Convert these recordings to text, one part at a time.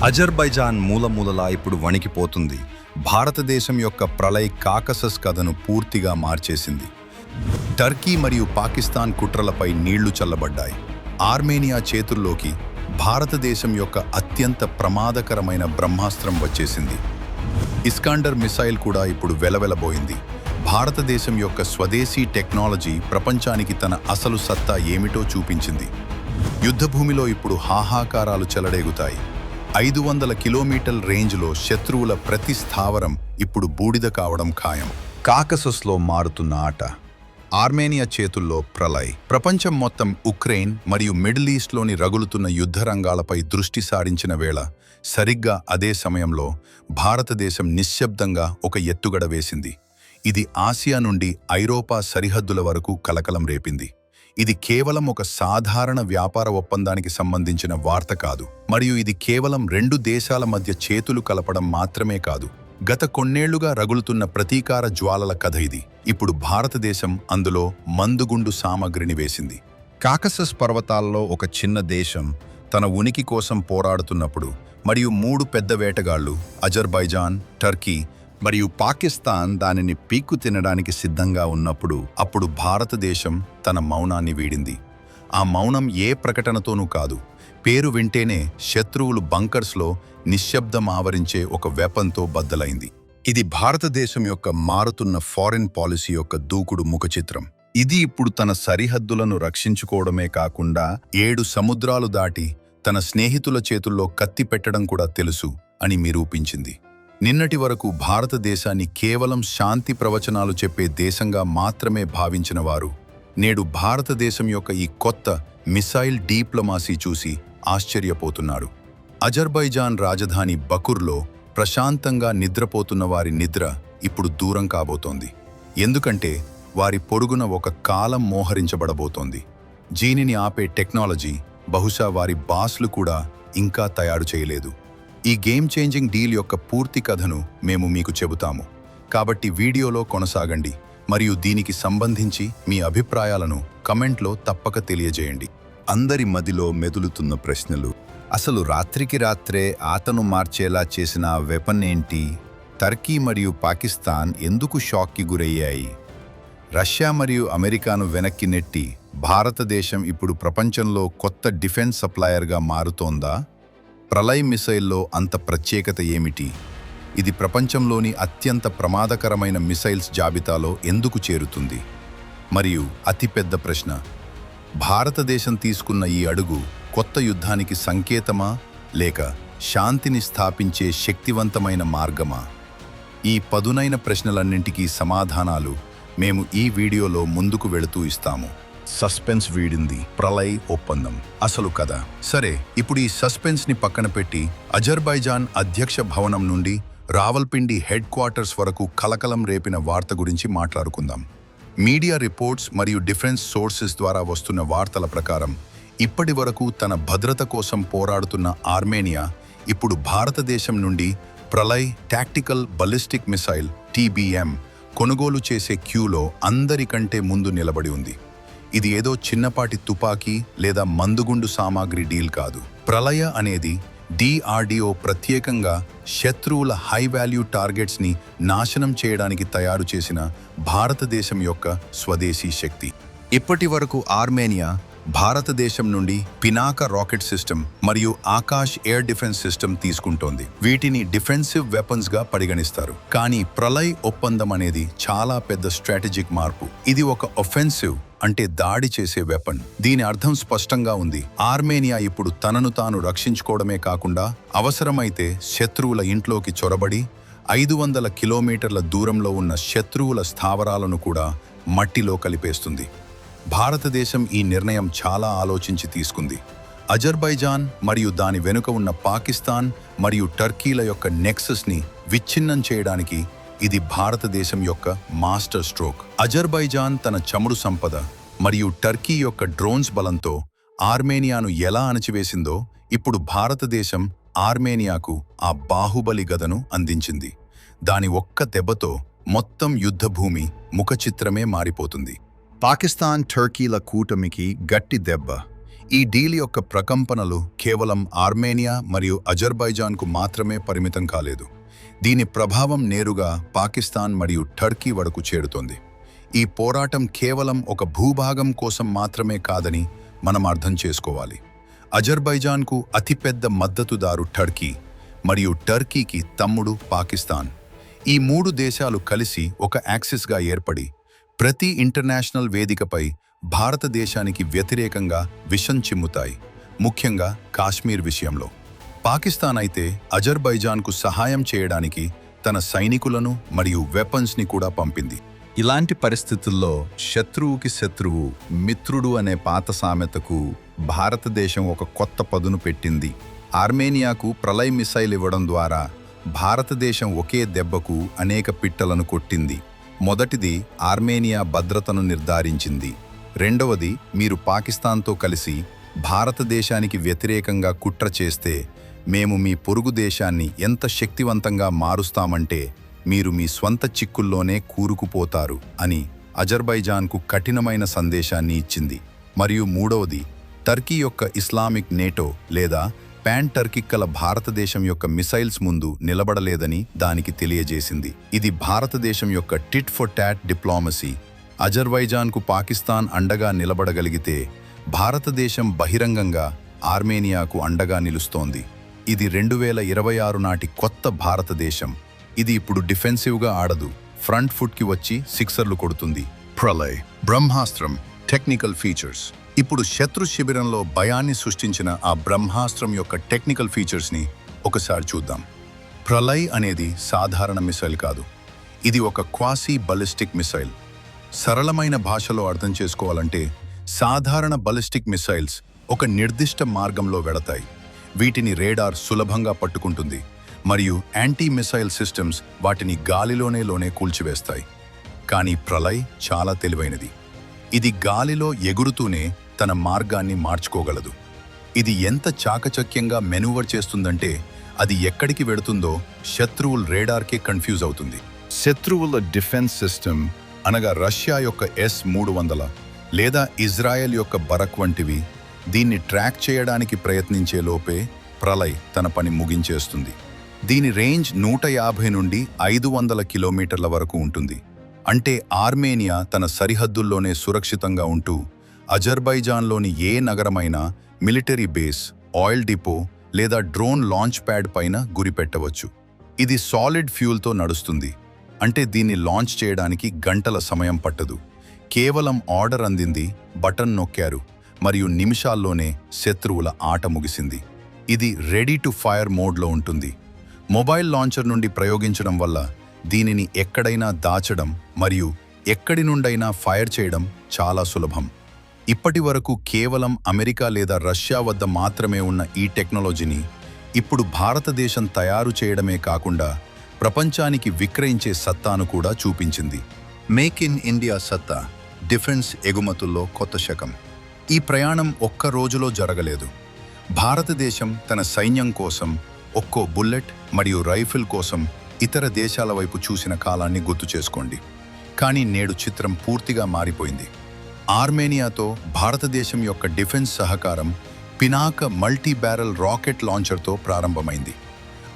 Azerbaijan మూలమూలలా ఇప్పుడు వణికిపోతుంది. భారతదేశం యొక్క ప్రళయ్ కాకసస్ కథను పూర్తిగా మార్చేసింది. టర్కీ మరియు పాకిస్తాన్ కుట్రలపై నీళ్లు చల్లబడ్డాయి. ఆర్మేనియా చేతుల్లోకి భారతదేశం యొక్క అత్యంత ప్రమాదకరమైన బ్రహ్మాస్త్రం వచ్చేసింది. ఇస్కాండర్ మిసైల్ కూడా ఇప్పుడు వెలవెలబోయింది. భారతదేశం యొక్క స్వదేశీ టెక్నాలజీ ప్రపంచానికి తన అసలు సత్తా ఏమిటో చూపించింది. యుద్ధభూమిలో ఇప్పుడు హాహాకారాలు చెలరేగుతాయి. 500 కిలోమీటర్ల రేంజ్లో శత్రువుల ప్రతి స్థావరం ఇప్పుడు బూడిద కావడం ఖాయం. కాకసస్లో మారుతున్న ఆట. ఆర్మేనియా చేతుల్లో ప్రళయ్. ప్రపంచం మొత్తం ఉక్రెయిన్ మరియు మిడిల్ ఈస్ట్లోని రగులుతున్న యుద్ధ రంగాలపై దృష్టి సారించిన వేళ సరిగ్గా అదే సమయంలో భారతదేశం నిశ్శబ్దంగా ఒక ఎత్తుగడ వేసింది. ఇది ఆసియా నుండి ఐరోపా సరిహద్దుల వరకు కలకలం రేపింది. ఇది కేవలం ఒక సాధారణ వ్యాపార ఒప్పందానికి సంబంధించిన వార్త కాదు, మరియు ఇది కేవలం 2 దేశాల మధ్య చేతులు కలపడం మాత్రమే కాదు. గత కొన్నేళ్లుగా రగులుతున్న ప్రతీకార జ్వాలల కథ ఇది. ఇప్పుడు భారతదేశం అందులో మందుగుండు సామగ్రిని వేసింది. కాకసస్ పర్వతాల్లో ఒక చిన్న దేశం తన ఉనికి కోసం పోరాడుతున్నప్పుడు, మరియు 3 పెద్ద వేటగాళ్లు అజర్బైజాన్, టర్కీ మరియు పాకిస్తాన్ దానిని పీక్కు తినడానికి సిద్ధంగా ఉన్నప్పుడు, అప్పుడు భారతదేశం తన మౌనాన్ని వీడింది. ఆ మౌనం ఏ ప్రకటనతోనూ కాదు, పేరు వింటేనే శత్రువులు బంకర్స్లో నిశ్శబ్దం ఆవరించే ఒక వెపన్తో బద్దలైంది. ఇది భారతదేశం యొక్క మారుతున్న ఫారిన్ పాలసీ యొక్క దూకుడు ముఖచిత్రం. ఇది ఇప్పుడు తన సరిహద్దులను రక్షించుకోవడమే కాకుండా 7 సముద్రాలు దాటి తన స్నేహితుల చేతుల్లో కత్తి పెట్టడం కూడా తెలుసు అని నిరూపించింది. నిన్నటి వరకు భారతదేశాన్ని కేవలం శాంతి ప్రవచనాలు చెప్పే దేశంగా మాత్రమే భావించిన వారు నేడు భారతదేశం యొక్క ఈ కొత్త మిసైల్ డిప్లొమాసీ చూసి ఆశ్చర్యపోతున్నారు. అజర్బైజాన్ రాజధాని బకుర్లో ప్రశాంతంగా నిద్రపోతున్న వారి నిద్ర ఇప్పుడు దూరం కాబోతోంది. ఎందుకంటే వారి పొరుగున ఒక కాలం మోహరించబడబోతోంది. దీనిని ఆపే టెక్నాలజీ బహుశా వారి బాస్లు కూడా ఇంకా తయారు చేయలేదు. ఈ గేమ్ చేంజింగ్ డీల్ యొక్క పూర్తి కథను మేము మీకు చెబుతాము. కాబట్టి వీడియోలో కొనసాగండి మరియు దీనికి సంబంధించి మీ అభిప్రాయాలను కమెంట్లో తప్పక తెలియజేయండి. అందరి మదిలో మెదులుతున్న ప్రశ్నలు. అసలు రాత్రికి రాత్రే ఆతను మార్చేలా చేసిన ఆ వెపన్ ఏంటి? టర్కీ మరియు పాకిస్తాన్ ఎందుకు షాక్కి గురయ్యాయి? రష్యా మరియు అమెరికాను వెనక్కి నెట్టి భారతదేశం ఇప్పుడు ప్రపంచంలో కొత్త డిఫెన్స్ సప్లయర్గా మారుతోందా? ప్రళయ్ మిసైల్లో అంత ప్రత్యేకత ఏమిటి? ఇది ప్రపంచంలోని అత్యంత ప్రమాదకరమైన మిసైల్స్ జాబితాలో ఎందుకు చేరుతుంది? మరియు అతిపెద్ద ప్రశ్న, భారతదేశం తీసుకున్న ఈ అడుగు కొత్త యుద్ధానికి సంకేతమా లేక శాంతిని స్థాపించే శక్తివంతమైన మార్గమా? ఈ పదునైన ప్రశ్నలన్నింటికీ సమాధానాలు మేము ఈ వీడియోలో ముందుకు వెళుతూ ఇస్తాము. సస్పెన్స్ వీడింది. ప్రళయ్ ఒప్పందం అసలు కథ. సరే, ఇప్పుడు ఈ సస్పెన్స్ ని పక్కన పెట్టి అజర్బైజాన్ అధ్యక్ష భవనం నుండి రావల్పిండి హెడ్ క్వార్టర్స్ వరకు కలకలం రేపిన వార్త గురించి మాట్లాడుకుందాం. మీడియా రిపోర్ట్స్ మరియు డిఫెన్స్ సోర్సెస్ ద్వారా వస్తున్న వార్తల ప్రకారం ఇప్పటి వరకు తన భద్రత కోసం పోరాడుతున్న ఆర్మేనియా ఇప్పుడు భారతదేశం నుండి Pralay tactical ballistic missile TBM కొనుగోలు చేసే క్యూలో అందరికంటే ముందు నిలబడి ఉంది. ఇది ఏదో చిన్నపాటి తుపాకీ లేదా మందుగుండు సామాగ్రి డీల్ కాదు. ప్రళయ అనేది DRDO ప్రత్యేకంగా శత్రువుల హై వాల్యూ టార్గెట్స్ని నాశనం చేయడానికి తయారు చేసిన భారతదేశం యొక్క స్వదేశీ శక్తి. ఇప్పటి వరకు ఆర్మేనియా భారతదేశం నుండి పినాక రాకెట్ సిస్టమ్ మరియు ఆకాష్ ఎయిర్ డిఫెన్స్ సిస్టమ్ తీసుకుంటోంది. వీటిని డిఫెన్సివ్ వెపన్స్గా పరిగణిస్తారు. కానీ ప్రళయ్ ఒప్పందం అనేది చాలా పెద్ద స్ట్రాటజిక్ మార్పు. ఇది ఒక ఒఫెన్సివ్ అంటే దాడి చేసే వెపన్. దీని అర్థం స్పష్టంగా ఉంది. ఆర్మేనియా ఇప్పుడు తనను తాను రక్షించుకోవడమే కాకుండా అవసరమైతే శత్రువుల ఇంట్లోకి చొరబడి 500 కిలోమీటర్ల దూరంలో ఉన్న శత్రువుల స్థావరాలను కూడా మట్టిలో కలిపేస్తుంది. భారతదేశం ఈ నిర్ణయం చాలా ఆలోచించి తీసుకుంది. అజర్బైజాన్ మరియు దాని వెనుక ఉన్న పాకిస్తాన్ మరియు టర్కీల యొక్క నెక్సస్ని విచ్ఛిన్నం చేయడానికి ఇది భారతదేశం యొక్క మాస్టర్ స్ట్రోక్. అజర్బైజాన్ తన చమురు సంపద మరియు టర్కీ యొక్క డ్రోన్స్ బలంతో ఆర్మేనియాను ఎలా అణచివేసిందో, ఇప్పుడు భారతదేశం ఆర్మేనియాకు ఆ బాహుబలి గదను అందించింది. దాని ఒక్క దెబ్బతో మొత్తం యుద్ధభూమి ముఖచిత్రమే మారిపోతుంది. పాకిస్తాన్ టర్కీల కూటమికి గట్టి దెబ్బ. ఈ డీల్ యొక్క ప్రకంపనలు కేవలం ఆర్మేనియా మరియు అజర్బైజాన్కు మాత్రమే పరిమితం కాలేదు. దీని ప్రభావం నేరుగా పాకిస్తాన్ మరియు టర్కీ వరకు చేరుతోంది. ఈ పోరాటం కేవలం ఒక భూభాగం కోసం మాత్రమే కాదని మనం అర్థం చేసుకోవాలి. అజర్బైజాన్కు అతిపెద్ద మద్దతుదారు టర్కీ మరియు టర్కీకి తమ్ముడు పాకిస్తాన్. ఈ మూడు దేశాలు కలిసి ఒక యాక్సిస్గా ఏర్పడి ప్రతి ఇంటర్నేషనల్ వేదికపై భారతదేశానికి వ్యతిరేకంగా విషం చిమ్ముతాయి, ముఖ్యంగా కాశ్మీర్ విషయంలో. పాకిస్తాన్ అయితే అజర్బైజాన్కు సహాయం చేయడానికి తన సైనికులను మరియు వెపన్స్ని కూడా పంపింది. ఇలాంటి పరిస్థితుల్లో శత్రువుకి శత్రువు మిత్రుడు అనే పాత సామెతకు భారతదేశం ఒక కొత్త పదును పెట్టింది. ఆర్మేనియాకు ప్రళయ్ మిసైల్ ఇవ్వడం ద్వారా భారతదేశం ఒకే దెబ్బకు అనేక పిట్టలను కొట్టింది. మొదటిది ఆర్మేనియా భద్రతను నిర్ధారించింది. రెండవది, మీరు పాకిస్తాన్తో కలిసి భారతదేశానికి వ్యతిరేకంగా కుట్ర చేస్తే మేము మీ పొరుగు దేశాన్ని ఎంత శక్తివంతంగా మారుస్తామంటే మీరు మీ స్వంత చిక్కుల్లోనే కూరుకుపోతారు అని అజర్బైజాన్కు కఠినమైన సందేశాన్ని ఇచ్చింది. మరియు మూడవది, టర్కీ యొక్క ఇస్లామిక్ నేటో లేదా పాన్ టర్కిక్కల భారతదేశం యొక్క మిసైల్స్ ముందు నిలబడలేదని దానికి తెలియజేసింది. ఇది భారతదేశం యొక్క టిట్ ఫర్ టాట్ డిప్లొమసీ. అజర్బైజాన్కు పాకిస్తాన్ అండగా నిలబడగలిగితే భారతదేశం బహిరంగంగా ఆర్మేనియాకు అండగా నిలుస్తోంది. ఇది 2026 నాటి కొత్త భారతదేశం. ఇది ఇప్పుడు డిఫెన్సివ్గా ఆడదు, ఫ్రంట్ ఫుట్కి వచ్చి సిక్సర్లు కొడుతుంది. ప్రళయ్ బ్రహ్మాస్త్రం టెక్నికల్ ఫీచర్స్. ఇప్పుడు శత్రు శిబిరంలో భయాన్ని సృష్టించిన ఆ బ్రహ్మాస్త్రం యొక్క టెక్నికల్ ఫీచర్స్ని ఒకసారి చూద్దాం. ప్రళయ్ అనేది సాధారణ మిసైల్ కాదు, ఇది ఒక క్వాసీ బలిస్టిక్ మిసైల్. సరళమైన భాషలో అర్థం చేసుకోవాలంటే సాధారణ బలిస్టిక్ మిసైల్స్ ఒక నిర్దిష్ట మార్గంలో వెళతాయి. వీటిని రేడార్ సులభంగా పట్టుకుంటుంది మరియు యాంటీ మిసైల్ సిస్టమ్స్ వాటిని గాలిలోనే కూల్చివేస్తాయి. కానీ ప్రళయ్ చాలా తెలివైనది. ఇది గాలిలో ఎగురుతూనే తన మార్గాన్ని మార్చుకోగలదు. ఇది ఎంత చాకచక్యంగా మెనూవర్ చేస్తుందంటే అది ఎక్కడికి వెడుతుందో శత్రువుల రేడార్కే కన్ఫ్యూజ్ అవుతుంది. శత్రువుల డిఫెన్స్ సిస్టమ్ అనగా రష్యా యొక్క S-300 లేదా ఇజ్రాయెల్ యొక్క బరక్ వంటివి దీన్ని ట్రాక్ చేయడానికి ప్రయత్నించే లోపే ప్రళయ్ తన పని ముగించేస్తుంది. దీని రేంజ్ 150 నుండి 500 కిలోమీటర్ల వరకు ఉంటుంది. అంటే ఆర్మేనియా తన సరిహద్దుల్లోనే సురక్షితంగా ఉంటూ అజర్బైజాన్లోని ఏ నగరమైనా మిలిటరీ బేస్, ఆయిల్ డిపో లేదా డ్రోన్ లాంచ్ ప్యాడ్ పైన గురిపెట్టవచ్చు. ఇది సాలిడ్ ఫ్యూల్తో నడుస్తుంది. అంటే దీన్ని లాంచ్ చేయడానికి గంటల సమయం పట్టదు. కేవలం ఆర్డర్ అందింది, బటన్ నొక్కారు మరియు నిమిషాల్లోనే శత్రువుల ఆట ముగిసింది. ఇది రెడీ టు ఫైర్ మోడ్లో ఉంటుంది. మొబైల్ లాంచర్ నుండి ప్రయోగించడం వల్ల దీనిని ఎక్కడైనా దాచడం మరియు ఎక్కడి నుండైనా ఫైర్ చేయడం చాలా సులభం. ఇప్పటి వరకు కేవలం అమెరికా లేదా రష్యా వద్ద మాత్రమే ఉన్న ఈ టెక్నాలజీని ఇప్పుడు భారతదేశం తయారు చేయడమే కాకుండా ప్రపంచానికి విక్రయించే సత్తాను కూడా చూపించింది. మేక్ ఇన్ ఇండియా సత్తా, డిఫెన్స్ ఎగుమతుల్లో కొత్త శకం. ఈ ప్రయాణం ఒక్క రోజులో జరగలేదు. భారతదేశం తన సైన్యం కోసం ఒక్కో బుల్లెట్ మరియు రైఫిల్ కోసం ఇతర దేశాల వైపు చూసిన కాలాన్ని గుర్తు చేసుకోండి. కానీ నేడు చిత్రం పూర్తిగా మారిపోయింది. ఆర్మేనియాతో భారతదేశం యొక్క డిఫెన్స్ సహకారం పినాక మల్టీ బ్యారెల్ రాకెట్ లాంచర్తో ప్రారంభమైంది.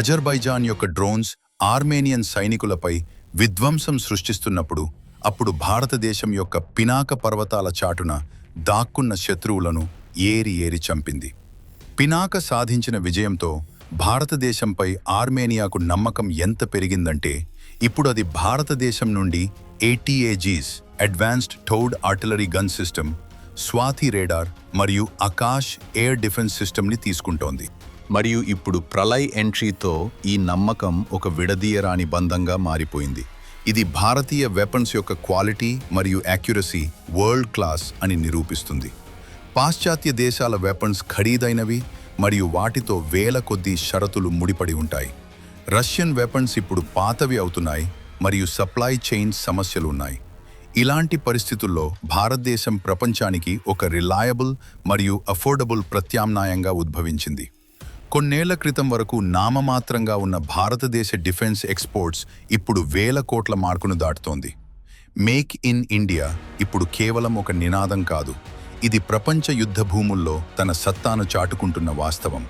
అజర్బైజాన్ యొక్క డ్రోన్స్ ఆర్మేనియన్ సైనికులపై విధ్వంసం సృష్టిస్తున్నప్పుడు అప్పుడు భారతదేశం యొక్క పినాక పర్వతాల చాటున దాక్కున్న శత్రువులను ఏరి చంపింది. పినాక సాధించిన విజయంతో భారతదేశంపై ఆర్మేనియాకు నమ్మకం ఎంత పెరిగిందంటే ఇప్పుడు అది భారతదేశం నుండి ATAGs advanced towed artillery gun system, Swathi radar మరియు ఆకాష్ ఎయిర్ డిఫెన్స్ సిస్టమ్ని తీసుకుంటోంది. మరియు ఇప్పుడు ప్రళయ్ ఎంట్రీతో ఈ నమ్మకం ఒక విడదీయరాని బంధంగా మారిపోయింది. ఇది భారతీయ వెపన్స్ యొక్క క్వాలిటీ మరియు యాక్యురసీ వరల్డ్ క్లాస్ అని నిరూపిస్తుంది. పాశ్చాత్య దేశాల వెపన్స్ ఖరీదైనవి మరియు వాటితో వేల కొద్దీ షరతులు ముడిపడి ఉంటాయి. రష్యన్ వెపన్స్ ఇప్పుడు పాతవి అవుతున్నాయి మరియు సప్లై చైన్ సమస్యలు ఉన్నాయి. ఇలాంటి పరిస్థితుల్లో భారతదేశం ప్రపంచానికి ఒక రిలయబుల్ మరియు అఫోర్డబుల్ ప్రత్యామ్నాయంగా ఉద్భవించింది. కొన్నేళ్ల క్రితం వరకు నామమాత్రంగా ఉన్న భారతదేశ డిఫెన్స్ ఎక్స్పోర్ట్స్ ఇప్పుడు వేల కోట్ల మార్కును దాటుతోంది. మేక్ ఇన్ ఇండియా ఇప్పుడు కేవలం ఒక నినాదం కాదు, ఇది ప్రపంచ యుద్ధ భూముల్లో తన సత్తాను చాటుకుంటున్న వాస్తవం.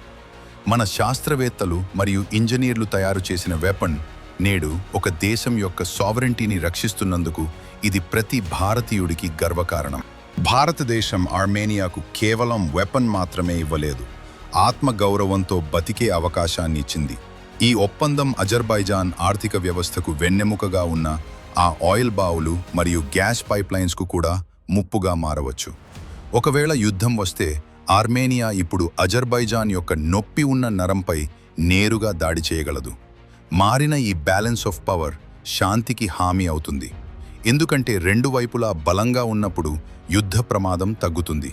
మన శాస్త్రవేత్తలు మరియు ఇంజనీర్లు తయారు చేసిన వెపన్ నేడు ఒక దేశం యొక్క సావరెంటీని రక్షిస్తున్నందుకు ఇది ప్రతి భారతీయుడికి గర్వకారణం. భారతదేశం ఆర్మేనియాకు కేవలం వెపన్ మాత్రమే ఇవ్వలేదు, ఆత్మగౌరవంతో బతికే అవకాశాన్ని ఇచ్చింది. ఈ ఒప్పందం అజర్బైజాన్ ఆర్థిక వ్యవస్థకు వెన్నెముకగా ఉన్న ఆ ఆయిల్ బావులు మరియు గ్యాస్ పైప్లైన్స్కు కూడా ముప్పుగా మారవచ్చు. ఒకవేళ యుద్ధం వస్తే ఆర్మేనియా ఇప్పుడు అజర్బైజాన్ యొక్క నొప్పి ఉన్న నరంపై నేరుగా దాడి చేయగలదు. మారిన ఈ బ్యాలెన్స్ ఆఫ్ పవర్ శాంతికి హామీ అవుతుంది. ఎందుకంటే రెండు వైపులా బలంగా ఉన్నప్పుడు యుద్ధ ప్రమాదం తగ్గుతుంది.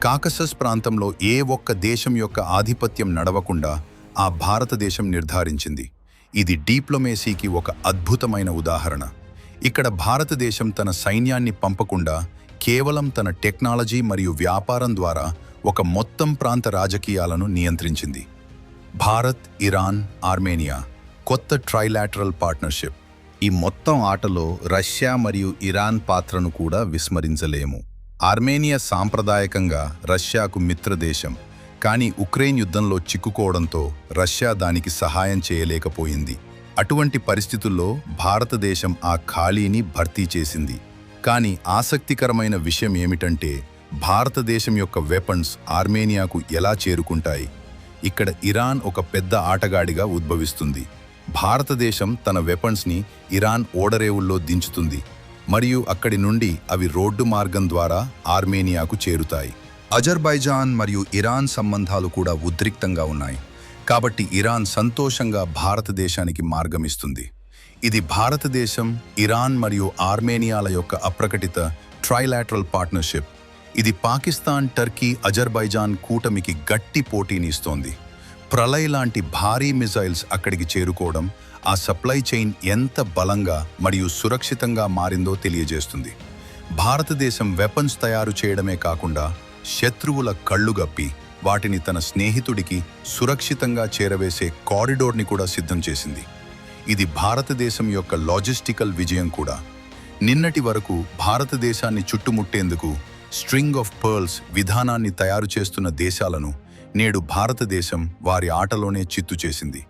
కాకసస్ ప్రాంతంలో ఏ ఒక్క దేశం యొక్క ఆధిపత్యం నడవకుండా ఆ భారతదేశం నిర్ధారించింది. ఇది డిప్లొమేసీకి ఒక అద్భుతమైన ఉదాహరణ. ఇక్కడ భారతదేశం తన సైన్యాన్ని పంపకుండా కేవలం తన టెక్నాలజీ మరియు వ్యాపారం ద్వారా ఒక మొత్తం ప్రాంత రాజకీయాలను నియంత్రించింది. భారత్, ఇరాన్, ఆర్మేనియా కొత్త ట్రైలాటరల్ పార్ట్నర్షిప్. ఈ మొత్తం ఆటలో రష్యా మరియు ఇరాన్ పాత్రను కూడా విస్మరించలేము. ఆర్మేనియా సాంప్రదాయకంగా రష్యాకు మిత్రదేశం, కానీ ఉక్రెయిన్ యుద్ధంలో చిక్కుకోవడంతో రష్యా దానికి సహాయం చేయలేకపోయింది. అటువంటి పరిస్థితుల్లో భారతదేశం ఆ ఖాళీని భర్తీ చేసింది. కానీ ఆసక్తికరమైన విషయం ఏమిటంటే భారతదేశం యొక్క వెపన్స్ ఆర్మేనియాకు ఎలా చేరుకుంటాయి? ఇక్కడ ఇరాన్ ఒక పెద్ద ఆటగాడిగా ఉద్భవిస్తుంది. భారతదేశం తన వెపన్స్ని ఇరాన్ ఓడరేవుల్లో దించుతుంది మరియు అక్కడి నుండి అవి రోడ్డు మార్గం ద్వారా ఆర్మేనియాకు చేరుతాయి. అజర్బైజాన్ మరియు ఇరాన్ సంబంధాలు కూడా ఉద్రిక్తంగా ఉన్నాయి, కాబట్టి ఇరాన్ సంతోషంగా భారతదేశానికి మార్గమిస్తుంది. ఇది భారతదేశం, ఇరాన్ మరియు ఆర్మేనియాల యొక్క అప్రకటిత ట్రైలాటరల్ పార్ట్నర్షిప్. ఇది పాకిస్తాన్, టర్కీ, అజర్బైజాన్ కూటమికి గట్టి పోటీని ఇస్తోంది. ప్రళయ్ లాంటి భారీ మిజైల్స్ అక్కడికి చేరుకోవడం ఆ సప్లై చైన్ ఎంత బలంగా మరియు సురక్షితంగా మారిందో తెలియజేస్తుంది. భారతదేశం వెపన్స్ తయారు చేయడమే కాకుండా శత్రువుల కళ్ళుగప్పి వాటిని తన స్నేహితుడికి సురక్షితంగా చేరవేసే కారిడోర్ని కూడా సిద్ధం చేసింది. ఇది భారతదేశం యొక్క లాజిస్టికల్ విజయం కూడా. నిన్నటి వరకు భారతదేశాన్ని చుట్టుముట్టేందుకు స్ట్రింగ్ ఆఫ్ పర్ల్స్ విధానాన్ని తయారు చేస్తున్న దేశాలను నేడు భారతదేశం వారి ఆటలోనే చిత్తు చేసింది.